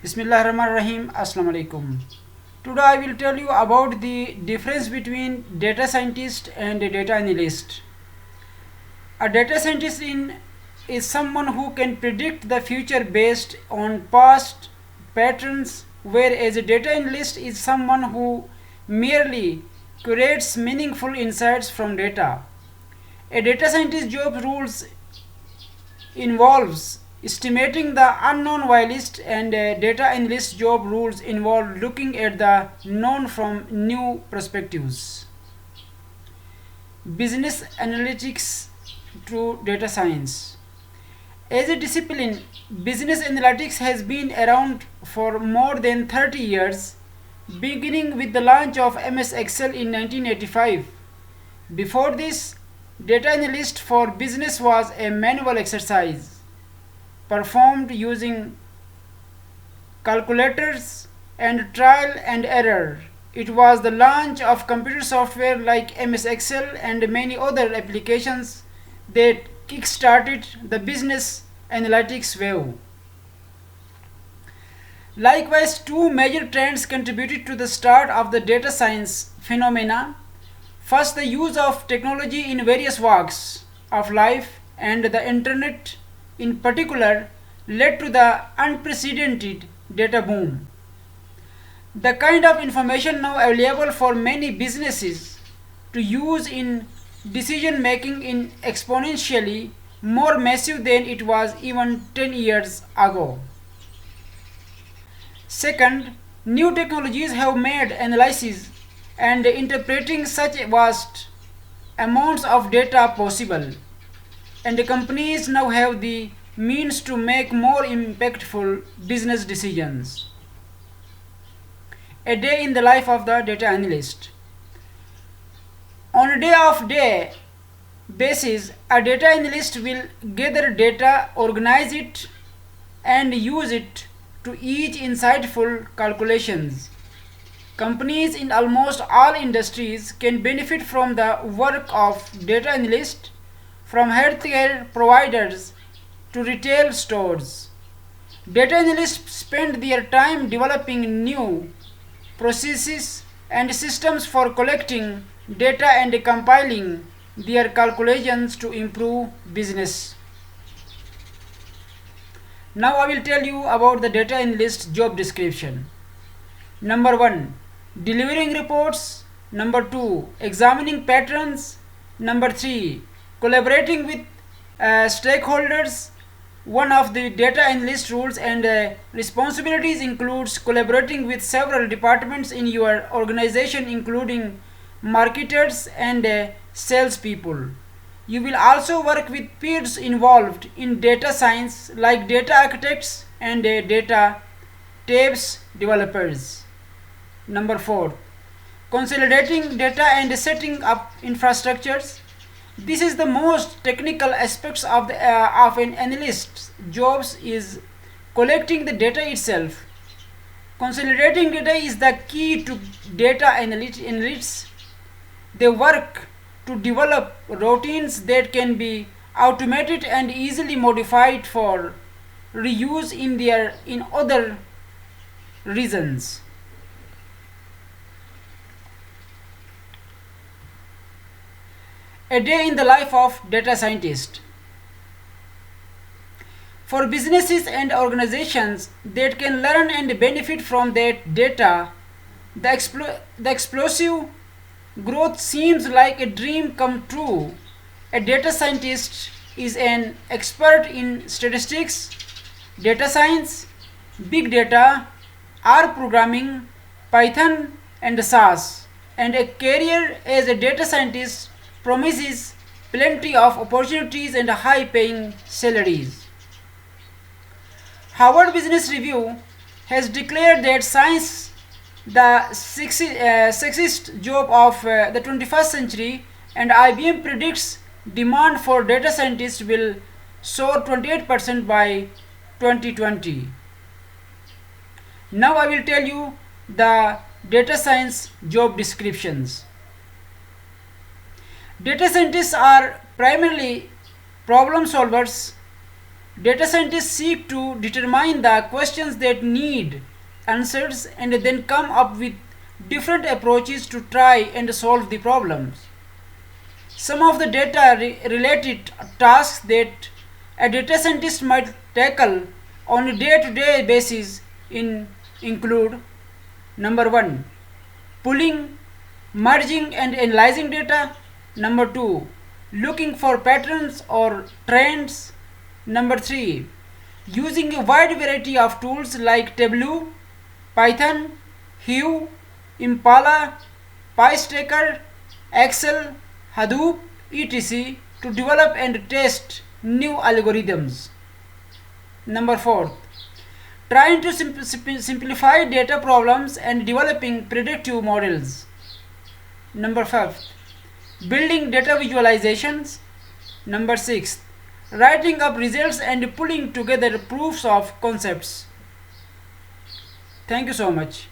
Bismillahirrahmanirrahim. Assalamu alaikum. Today I will tell you about the difference between data scientist and a data analyst. A data scientist is someone who can predict the future based on past patterns, whereas a data analyst is someone who merely curates meaningful insights from data. A data scientist job rules involves estimating the unknown while list, and a data analyst job rules involve looking at the known from new perspectives. Business analytics to data science. As a discipline, business analytics has been around for more than 30 years, beginning with the launch of MS Excel in 1985. Before this, data analyst for business was a manual exercise performed using calculators and trial and error. It was the launch of computer software like MS Excel and many other applications that kick-started the business analytics wave. Likewise, two major trends contributed to the start of the data science phenomena. First, the use of technology in various walks of life, and the internet in particular led to the unprecedented data boom. The kind of information now available for many businesses to use in decision making is exponentially more massive than it was even 10 years ago. Second, new technologies have made analysis and interpreting such vast amounts of data possible, and the companies now have the means to make more impactful business decisions. A day in the life of the data analyst. On a day basis, a data analyst will gather data, organize it, and use it to each insightful calculations. Companies in almost all industries can benefit from the work of data analysts, from healthcare providers to retail stores. Data analysts spend their time developing new processes and systems for collecting data and compiling their calculations to improve business. Now I will tell you about the data analyst job description. Number 1, delivering reports. Number 2, examining patterns. Number 3, collaborating with stakeholders. One of the data analyst roles and responsibilities includes collaborating with several departments in your organization, including marketers and salespeople. You will also work with peers involved in data science like data architects and data tapes developers. Number 4, consolidating data and setting up infrastructures. This is the most technical aspects of an analyst's jobs is collecting the data itself. Consolidating data is the key to data analysts. They work to develop routines that can be automated and easily modified for reuse in other regions. A day in the life of data scientist. For businesses and organizations that can learn and benefit from that data, the explosive growth seems like a dream come true. A data scientist is an expert in statistics, data science, big data, R programming, Python and SAS, and a career as a data scientist promises plenty of opportunities and high paying salaries. Harvard Business Review has declared that science the sexiest job of the 21st century, and IBM predicts demand for data scientists will soar 28% by 2020. Now I will tell you the data science job descriptions. Data scientists are primarily problem solvers Data scientists seek to determine the questions that need answers and then come up with different approaches to try and solve the problems. Some of the data related tasks that a data scientist might tackle on a day-to-day basis include: number 1, pulling, merging and analyzing data; number 2, looking for patterns or trends; number 3, using a wide variety of tools like Tableau, Python, Hue, Impala, PyStacker, Excel, Hadoop, etc. to develop and test new algorithms. Number 4, trying to simplify data problems and developing predictive models. Number 5, building data visualizations. Number 6, writing up results and pulling together proofs of concepts. Thank you so much.